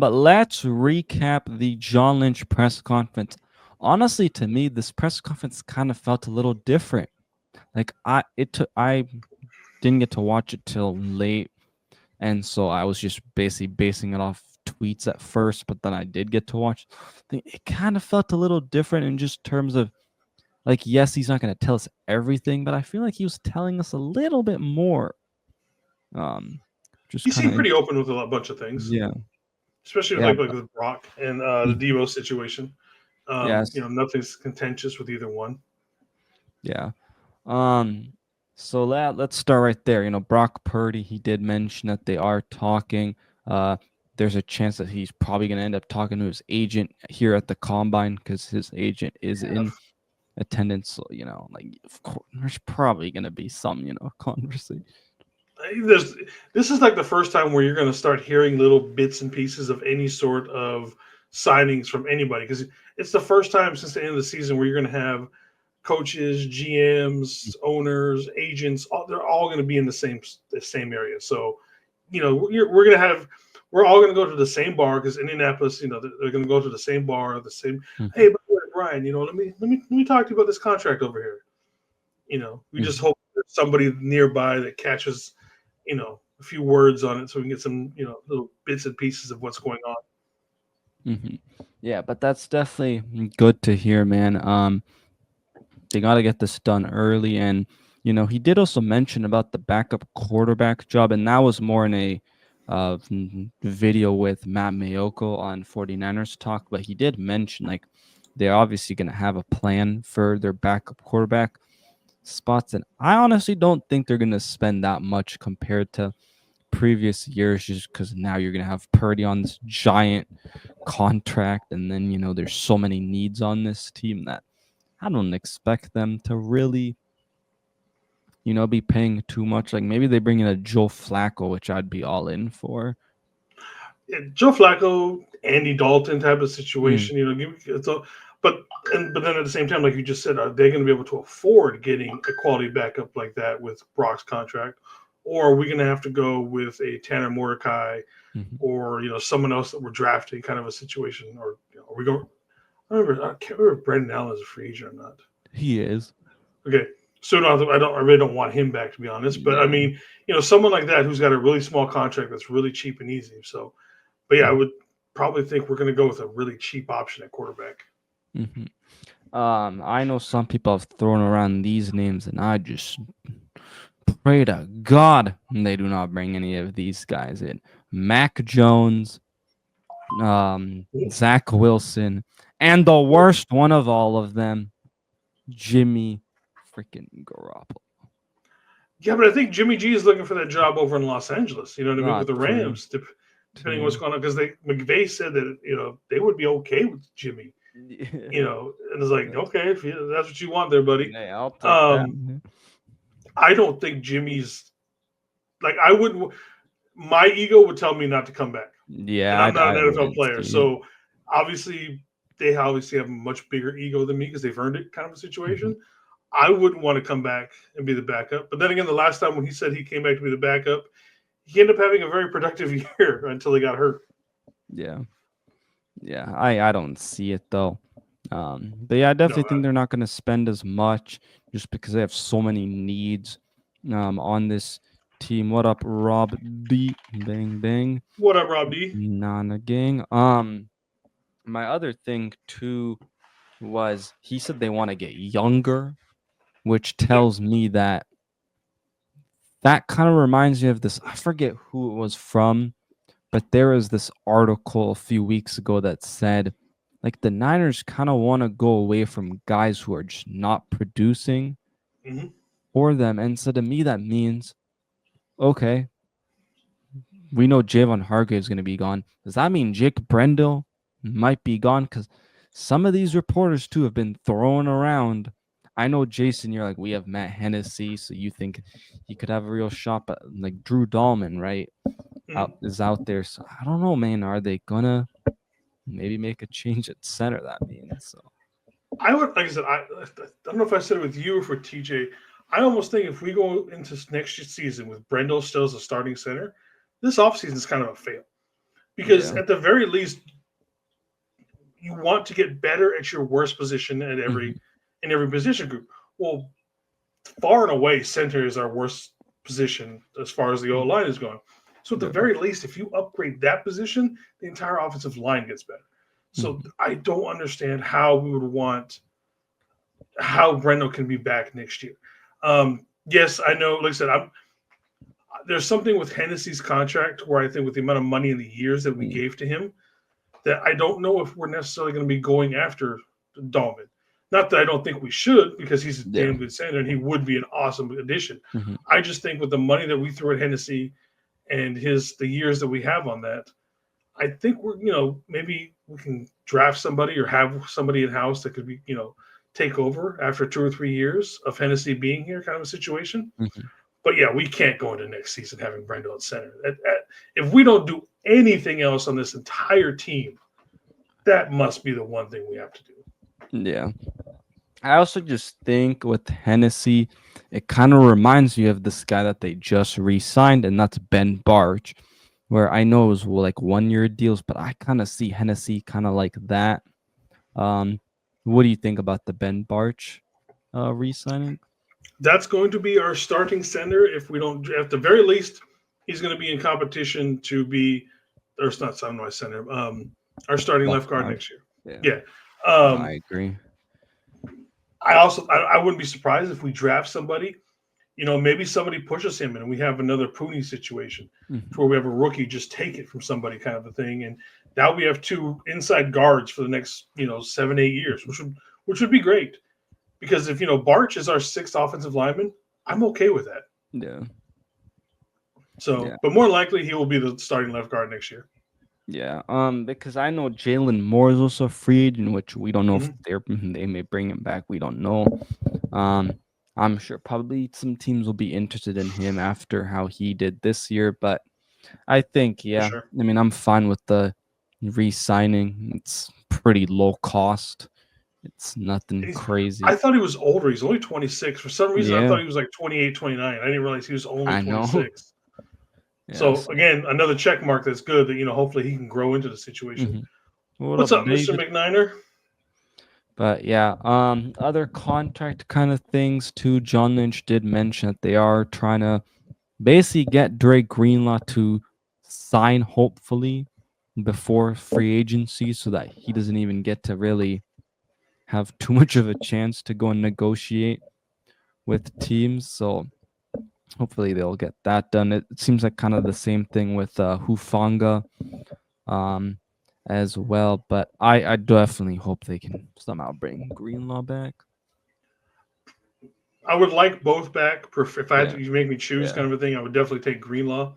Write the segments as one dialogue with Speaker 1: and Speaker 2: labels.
Speaker 1: But let's recap the John Lynch press conference. Honestly, to me, this press conference kind of felt a little different. Like I didn't get to watch it till late, and so I was just basically basing it off tweets at first. But then I did get to watch. It kind of felt a little different in just terms of like, yes, he's not going to tell us everything, but I feel like he was telling us a little bit more. Just
Speaker 2: He
Speaker 1: kind
Speaker 2: seemed
Speaker 1: of
Speaker 2: pretty open with a bunch of things,
Speaker 1: yeah,
Speaker 2: especially with
Speaker 1: yeah,
Speaker 2: like with Brock and the Devo situation.
Speaker 1: yes,
Speaker 2: Nothing's contentious with either one.
Speaker 1: yeah. Um, so let's start right there. Brock Purdy, he did mention that they are talking. Uh, there's a chance that he's probably going to end up talking to his agent here at the combine because his agent is in attendance. So, like, of course, there's probably going to be some, conversation.
Speaker 2: There's this is like the first time where you're going to start hearing little bits and pieces of any sort of signings from anybody because it's the first time since the end of the season where you're going to have coaches, GMs, owners, agents. They're all going to be in the same area. So, we're going to have we're all going to go to the same bar because Indianapolis, they're going to go to the same bar, the same. Hey, by the way, Brian, let me talk to you about this contract over here. We just
Speaker 1: Mhm.
Speaker 2: hope there's somebody nearby that catches a few words on it so we can get some, little bits and pieces of what's going on.
Speaker 1: Mhm. Yeah, but that's definitely good to hear, man. They got to get this done early, and he did also mention about the backup quarterback job, and that was more in a video with Matt Mayoko on 49ers Talk. But he did mention like they're obviously going to have a plan for their backup quarterback spots, and I honestly don't think they're going to spend that much compared to previous years just because now you're going to have Purdy on this giant contract, and then there's so many needs on this team that I don't expect them to really be paying too much. Like maybe they bring in a Joe Flacco, which I'd be all in for.
Speaker 2: Yeah, Joe Flacco, Andy Dalton type of
Speaker 1: Mm,
Speaker 2: situation, but but then at the same time, like you just said, are they going to be able to afford getting a quality backup like that with Brock's contract, or are we going to have to go with a Tanner Mordecai
Speaker 1: mhm.
Speaker 2: or someone else that we're drafting kind of a situation, or are we going? I can't remember if Brandon Allen is a free agent or not.
Speaker 1: He is.
Speaker 2: Okay, so I really don't want him back to be honest. But I
Speaker 1: Yeah.
Speaker 2: mean, someone like that who's got a really small contract that's really cheap and easy. So, but yeah, I
Speaker 1: Mhm,
Speaker 2: would probably think we're going to go with a really cheap option at quarterback.
Speaker 1: mhm. I know some people have thrown around these names, and I just pray to God they do not bring any of these guys in. Mac Jones, Zach Wilson, and the worst one of all of them, Jimmy freaking Garoppolo.
Speaker 2: Yeah, but I think Jimmy G is looking for that job over in Los Angeles. You know what I mean with
Speaker 1: Not
Speaker 2: the
Speaker 1: true.
Speaker 2: Rams, depending on what's
Speaker 1: True.
Speaker 2: going on. Because McVay said that they would be okay with Jimmy. And it's like okay, if that's what you want there, buddy.
Speaker 1: Yeah, I'll take that.
Speaker 2: Um, I don't think Jimmy's like I wouldn't. My ego would tell me not to come back,
Speaker 1: Yeah,
Speaker 2: and I'm not
Speaker 1: I
Speaker 2: an NFL
Speaker 1: wouldn't
Speaker 2: player,
Speaker 1: see it.
Speaker 2: so obviously they obviously have a much bigger ego than me because they've earned it, kind of a
Speaker 1: Mhm.
Speaker 2: situation. I wouldn't want to come back and be the backup. But then again, the last time when he said he came back to be the backup, he ended up having a very productive year until he got hurt.
Speaker 1: Yeah, yeah. I don't see it though. But yeah, I
Speaker 2: No,
Speaker 1: definitely think they're not going to spend as much just because they have so many needs on this team. What up, Rob D? Bang bang.
Speaker 2: what up, Rob D?
Speaker 1: Nana gang. My other thing too was he said they want to get younger, which
Speaker 2: Yep.
Speaker 1: tells me that kind of reminds me of this. I forget who it was from, but there was this article a few weeks ago that said like the Niners kind of want to go away from guys who are just not producing
Speaker 2: Mm-hmm.
Speaker 1: for them. And so to me, that means okay, we know Javon Hargrave is going to be gone. Does that mean Jake Brendel might be gone? Because some of these reporters too have been throwing around. I know Jason, you're like we have Matt Hennessy, so you think he could have a real shot, but like Drew Dahlman, right,
Speaker 2: Mm-hmm.
Speaker 1: out is out there. So I don't know, man. Are they gonna maybe make a change at center? That means so.
Speaker 2: I would, like I said, I don't know if I said it with you or for TJ. I almost think if we go into next season with Brendel still as a starting center, this offseason is kind of a fail. because
Speaker 1: Yeah.
Speaker 2: at the very least, you want to get better at your worst position at
Speaker 1: Hmm.
Speaker 2: every position group. Well, far and away, center is our worst position as far as the O line is going. So at the
Speaker 1: Yeah.
Speaker 2: very least, if you upgrade that position, the entire offensive line gets better. So
Speaker 1: Hmm.
Speaker 2: I don't understand how we would want how Brendo can be back next year. Yes, I know. Like I said, there's something with Hennessy's contract where I think with the amount of money and the years that we gave to him, that I don't know if we're necessarily going to be going after Dahlman. Not that I don't think we should, because he's a
Speaker 1: Yeah.
Speaker 2: damn good center and he would be an awesome addition.
Speaker 1: Hmm.
Speaker 2: I just think with the money that we threw at Hennessy and the years that we have on that, I think we're maybe we can draft somebody or have somebody in house that could be take over after 2 or 3 years of Hennessy being here, kind of a situation.
Speaker 1: Hmm.
Speaker 2: But yeah, we can't go into next season having Brendo at center. If we don't do anything else on this entire team, that must be the one thing we have to do.
Speaker 1: Yeah. I also just think with Hennessy, it kind of reminds me of this guy that they just re-signed, and that's Ben Barch, where I know it was like 1 year deals, but I kind of see Hennessy kind of like that. Um, what do you think about the Ben Barch re-signing?
Speaker 2: That's going to be our starting center. If we don't, at the very least, he's going to be in competition to be, or it's not my center, our starting
Speaker 1: Left
Speaker 2: left guard
Speaker 1: guard.
Speaker 2: next year.
Speaker 1: Yeah.
Speaker 2: Yeah.
Speaker 1: No, I agree.
Speaker 2: I wouldn't be surprised if we draft somebody. Maybe somebody pushes him and we have another Pooney situation to
Speaker 1: Hmm.
Speaker 2: where we have a rookie just take it from somebody, kind of a thing. And now we have two inside guards for the next 7 8 years, which would be great. Because if Barch is our sixth offensive lineman, I'm okay with that.
Speaker 1: Yeah.
Speaker 2: So,
Speaker 1: Yeah.
Speaker 2: but more likely he will be the starting left guard next year.
Speaker 1: Yeah. Because I know Jalen Moore is also a free agent, which we don't know if
Speaker 2: Mm-hmm.
Speaker 1: they may bring him back. We don't know. Um, I'm sure probably some teams will be interested in him after how he did this year, but I think,
Speaker 2: For
Speaker 1: yeah.
Speaker 2: sure.
Speaker 1: I mean, I'm fine with the re-signing. It's pretty low cost. It's nothing
Speaker 2: He's, I
Speaker 1: crazy.
Speaker 2: thought he was older. He's only 26. For some reason, I
Speaker 1: Yeah,
Speaker 2: thought he was like 28, 29. I didn't realize he was only
Speaker 1: I know.
Speaker 2: 26.
Speaker 1: Yeah.
Speaker 2: So
Speaker 1: So,
Speaker 2: again, another check mark that's good that hopefully he can grow into the situation.
Speaker 1: mhm. What
Speaker 2: What's
Speaker 1: up,
Speaker 2: up, Mr.
Speaker 1: David?
Speaker 2: McNiner?
Speaker 1: But yeah, other contract kind of things too. John Lynch did mention that they are trying to basically get Drake Greenlaw to sign, hopefully, before free agency, so that he doesn't even get to really have too much of a chance to go and negotiate with teams. So hopefully they'll get that done. It seems like kind of the same thing with Hufanga um, as well. But I definitely hope they can somehow bring Greenlaw back.
Speaker 2: I would like both back. If I had
Speaker 1: Yeah,
Speaker 2: to, you make me choose,
Speaker 1: yeah.
Speaker 2: kind of a thing, I would definitely take Greenlaw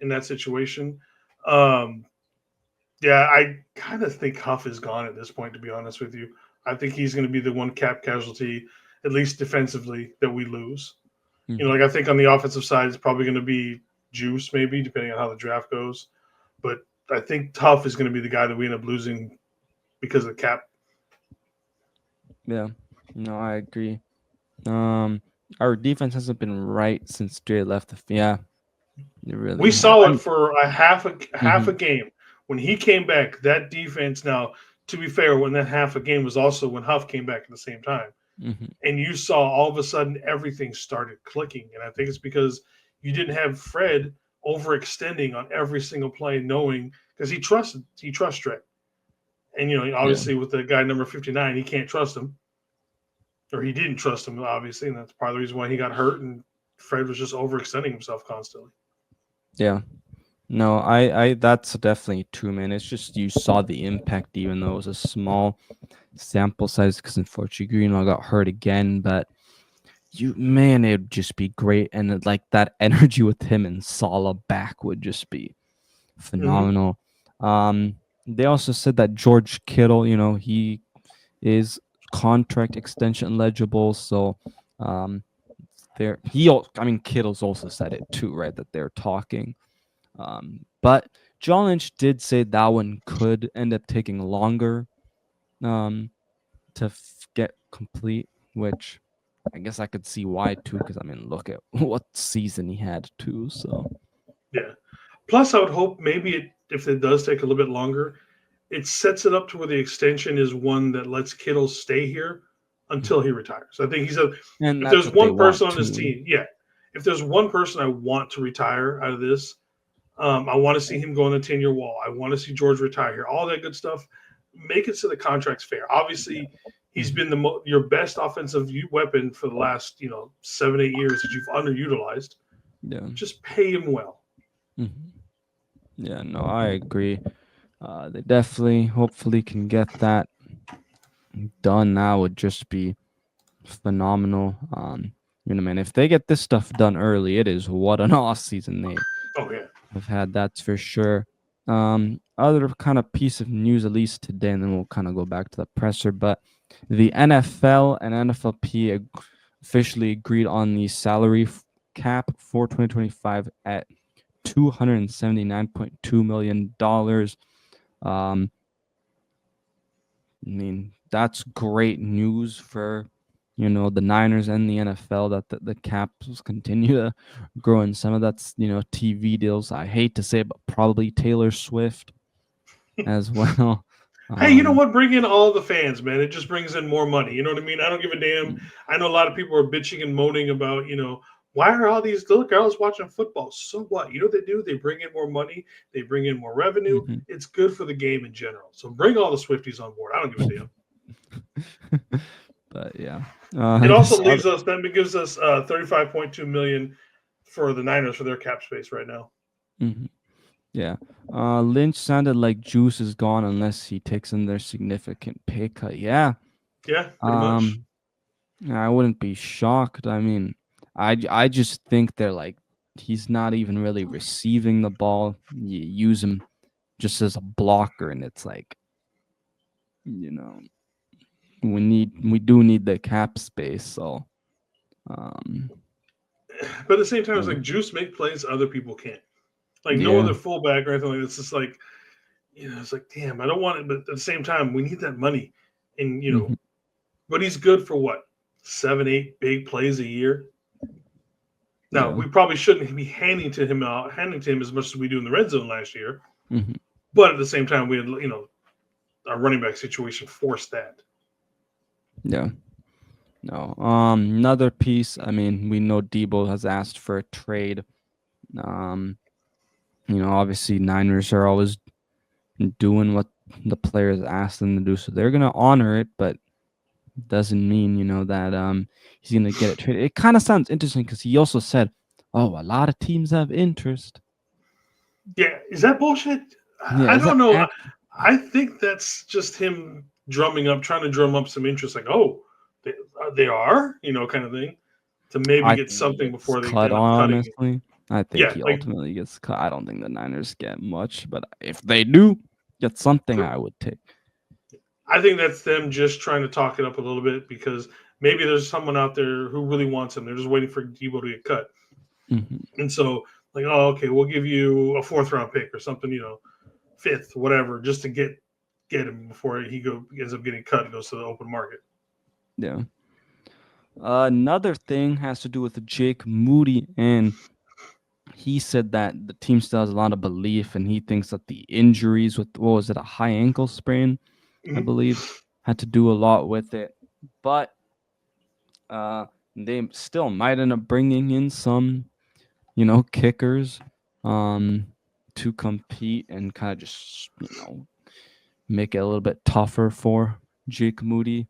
Speaker 2: in that situation. Um, yeah, I kind of think Huff is gone at this point. To be honest with you, I think he's going to be the one cap casualty, at least defensively, that we lose.
Speaker 1: Hmm.
Speaker 2: Like I think on the offensive side, it's probably going to be Juice, maybe depending on how the draft goes. But I think Tough is going to be the guy that we end up losing because of the cap.
Speaker 1: Yeah, no, I agree. Um, our defense hasn't been right since Dre left. Yeah, it really
Speaker 2: We
Speaker 1: has.
Speaker 2: saw it for a half a
Speaker 1: Mhm,
Speaker 2: game when he came back. That defense. Now, to be fair, when that half a game was also when Huff came back at the same time,
Speaker 1: mhm,
Speaker 2: and you saw all of a sudden everything started clicking. And I think it's because you didn't have Fred overextending on every single play, knowing because he trusts Drake, and
Speaker 1: yeah,
Speaker 2: obviously with the guy number 59, he can't trust him, or he didn't trust him obviously, and that's part of the reason why he got hurt. And Fred was just overextending himself constantly.
Speaker 1: yeah. No, I that's definitely true, man. It's just you saw the impact, even though it was a small sample size, because unfortunately Greenlaw got hurt again. But man, it'd just be great, and like that energy with him and Salah back would just be
Speaker 2: Mm-hmm.
Speaker 1: phenomenal. They also said that George Kittle, he is contract extension eligible, so um, I mean, Kittle's also said it too, right? That they're talking. But John Lynch did say that one could end up taking longer um, to get complete, which I guess I could see why too, because I mean, look at what season he had too. So
Speaker 2: Yeah. Plus, I would hope maybe it if it does take a little bit longer, it sets it up to where the extension is one that lets Kittle stay here until he retires. I think he said
Speaker 1: And
Speaker 2: if
Speaker 1: that's
Speaker 2: there's
Speaker 1: what they
Speaker 2: one
Speaker 1: want
Speaker 2: person on this
Speaker 1: to.
Speaker 2: team, yeah, if there's one person I want to retire out of this, I want to see him go on the 10-year wall. I want to see George retire here. All that good stuff. Make it so the contract's fair. Obviously, he's
Speaker 1: Mhm.
Speaker 2: been your best offensive weapon for the last 7-8 years that you've underutilized.
Speaker 1: Yeah.
Speaker 2: Just pay him well.
Speaker 1: Mhm. Yeah, no, I agree. They definitely, hopefully, can get that done now. Would just be phenomenal. Man, if they get this stuff done early, it is what an off season they
Speaker 2: Oh yeah.
Speaker 1: have had. That's for sure. Other kind of piece of news, at least today, and then we'll kind of go back to the presser. But the NFL and NFLP officially agreed on the salary cap for 2025 at $279.2 million. Um, I mean, that's great news for the Niners and the NFL that the caps continue to grow, and some of that's TV deals. I hate to say it, but probably Taylor Swift as well.
Speaker 2: Hey, you know
Speaker 1: Um,
Speaker 2: what? Bring in all the fans, man. It just brings in more money. You know what I mean? I don't give a damn. I know a lot of people are bitching and moaning about, why are all these little girls watching football? So what? You know what they do? They bring in more money. They bring in more revenue.
Speaker 1: mhm.
Speaker 2: It's good for the game in general. So bring all the Swifties on board. I don't give a damn.
Speaker 1: But yeah,
Speaker 2: It
Speaker 1: this
Speaker 2: also
Speaker 1: other.
Speaker 2: leaves us. Then it gives us 35.2 million for the Niners for their cap space right now.
Speaker 1: Mhm. Yeah. Lynch sounded like Juice is gone unless he takes another significant pay cut. Yeah.
Speaker 2: Yeah, pretty much.
Speaker 1: Um, I wouldn't be shocked. I mean, I just think they're like he's not even really receiving the ball. You use him just as a blocker, and it's like you know we do need the cap space. So um,
Speaker 2: But at the same time, it's
Speaker 1: yeah,
Speaker 2: like Juice make plays other people can't. Like no
Speaker 1: yeah,
Speaker 2: other fullback or anything like that. It's just like it's like, damn, I don't want it, but at the same time, we need that money. And
Speaker 1: hmm,
Speaker 2: but he's good for what? 7, 8 big plays a year. Now
Speaker 1: yeah,
Speaker 2: we probably shouldn't be handing to him as much as we do in the red zone last year.
Speaker 1: hmm,
Speaker 2: But at the same time, we had our running back situation forced that.
Speaker 1: yeah. No. Another piece. I mean, we know Debo has asked for a trade. Um, obviously Niners are always doing what the players ask them to do, so they're gonna honor it, but doesn't mean that he's gonna get it traded. It kind of sounds interesting because he also said, "Oh, a lot of teams have interest."
Speaker 2: Yeah, is that bullshit?
Speaker 1: Yeah,
Speaker 2: I
Speaker 1: is that
Speaker 2: don't know.
Speaker 1: act?
Speaker 2: I think that's just him trying to drum up some interest. Like, oh, they are, kind of thing, to maybe
Speaker 1: I
Speaker 2: get
Speaker 1: think he
Speaker 2: something
Speaker 1: gets
Speaker 2: before they
Speaker 1: cut.
Speaker 2: end up cutting him.
Speaker 1: Honestly, I think
Speaker 2: Yeah,
Speaker 1: he
Speaker 2: like
Speaker 1: ultimately gets cut. I don't think the Niners get much, but if they do get something, I would take.
Speaker 2: I think that's them just trying to talk it up a little bit because maybe there's someone out there who really wants him. They're just waiting for Debo to get cut,
Speaker 1: Hmm.
Speaker 2: and so like, oh, okay, we'll give you a fourth round pick or something, fifth, whatever, just to get him before ends up getting cut and goes to the open market.
Speaker 1: Yeah. Another thing has to do with Jake Moody, and he said that the team still has a lot of belief, and he thinks that the injuries with what was it, a high ankle sprain, I
Speaker 2: Mhm.
Speaker 1: believe, had to do a lot with it. But uh, they still might end up bringing in some, kickers, um, to compete and kind of just make it a little bit tougher for Jake Moody.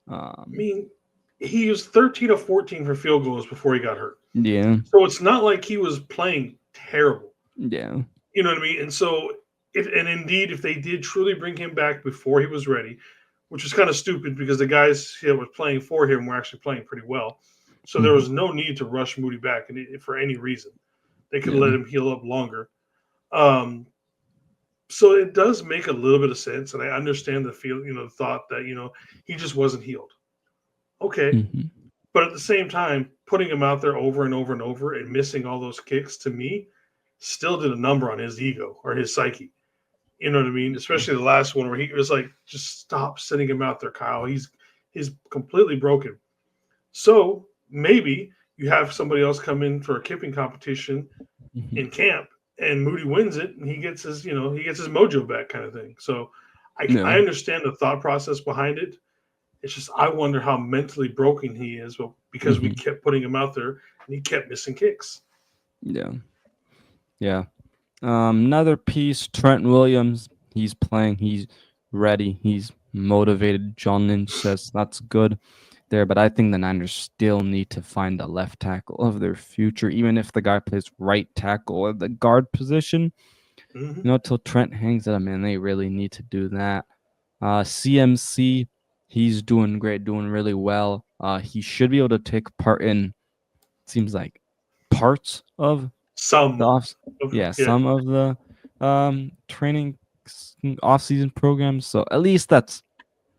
Speaker 2: I
Speaker 1: Um,
Speaker 2: mean, he was 13 or 14 for field goals before he got hurt.
Speaker 1: yeah,
Speaker 2: So it's not like he was playing terrible.
Speaker 1: yeah.
Speaker 2: You know what I mean? And so, if they did truly bring him back before he was ready, which was kind of stupid because the guys that were playing for him were actually playing pretty well. So there
Speaker 1: Hmm.
Speaker 2: was no need to rush Moody back for any reason. They could
Speaker 1: Yeah.
Speaker 2: let him heal up longer. Um, so it does make a little bit of sense, and I understand the thought that he just wasn't healed. Okay,
Speaker 1: Hmm.
Speaker 2: but at the same time, putting him out there over and over and over and missing all those kicks to me still did a number on his ego or his psyche. You know what I mean? Especially the last one where he was like, "Just stop sending him out there, Kyle. He's completely broken." So maybe you have somebody else come in for a kipping competition
Speaker 1: Hmm.
Speaker 2: in camp and Moody wins it, and he gets his he gets his mojo back, kind of thing. So I
Speaker 1: Yeah.
Speaker 2: understand the thought process behind it. It's just I wonder how mentally broken he is, but because we
Speaker 1: Hmm.
Speaker 2: kept putting him out there and he kept missing kicks.
Speaker 1: Yeah. Yeah. Another piece, Trent Williams. He's playing. He's ready. He's motivated. John Lynch says that's good there, but I think the Niners still need to find the left tackle of their future, even if the guy plays right tackle or the guard position.
Speaker 2: Hmm.
Speaker 1: Till Trent hangs it up, man, they really need to do that. CMC, he's doing great, doing really well. He should be able to take part in, seems like, parts of the
Speaker 2: Some
Speaker 1: off,
Speaker 2: of
Speaker 1: yeah,
Speaker 2: yeah,
Speaker 1: some of the training off-season programs. So at least that's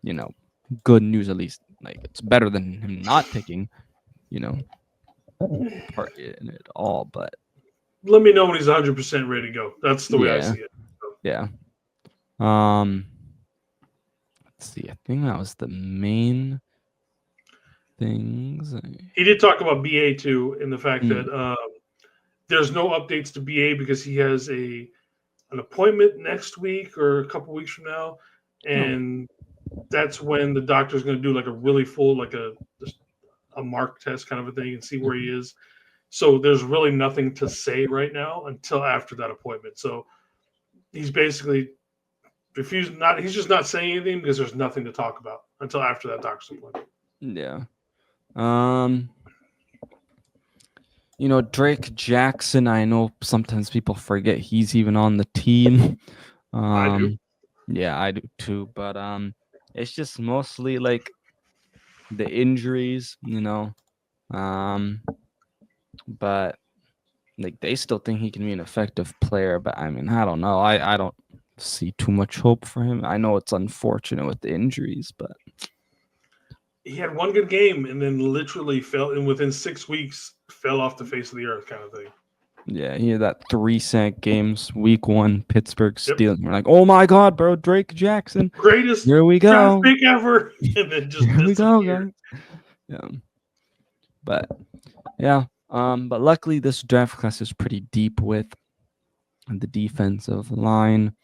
Speaker 1: you know good news. At least like it's better than him not taking you know part in it all. But
Speaker 2: let me know when he's 100% ready to go. That's the way I
Speaker 1: yeah,
Speaker 2: see it. So,
Speaker 1: yeah. Um, let's see. I think that was the main things.
Speaker 2: he did talk about BA too, in the fact
Speaker 1: Mm,
Speaker 2: that there's no updates to BA because he has an appointment next week or a couple weeks from now,
Speaker 1: oh,
Speaker 2: and that's when the doctor's going to do like a really full like a mark test kind of a thing and see where he
Speaker 1: mhm.
Speaker 2: is. So there's really nothing to say right now until after that appointment. So he's basically refused not he's just not saying anything because there's nothing to talk about until after that doctor's appointment.
Speaker 1: Yeah. Um, Drake Jackson. I know sometimes people forget he's even on the team.
Speaker 2: I do.
Speaker 1: Um, yeah, I do too. But it's just mostly like the injuries. Um, but like they still think he can be an effective player. But I mean, I don't know. I don't see too much hope for him. I know it's unfortunate with the injuries, but
Speaker 2: He had one good game and then literally fell and within 6 weeks fell off the face of the earth kind of thing.
Speaker 1: yeah, he had that 3 sack games, week one, Pittsburgh
Speaker 2: Yep.
Speaker 1: Steelers. We're like, oh my God, bro, Drake Jackson.
Speaker 2: Greatest
Speaker 1: Here we
Speaker 2: draft
Speaker 1: go.
Speaker 2: pick ever. And then just
Speaker 1: Here we go,
Speaker 2: disappeared.
Speaker 1: guys. Yeah. But yeah. But luckily this draft class is pretty deep with the defensive line.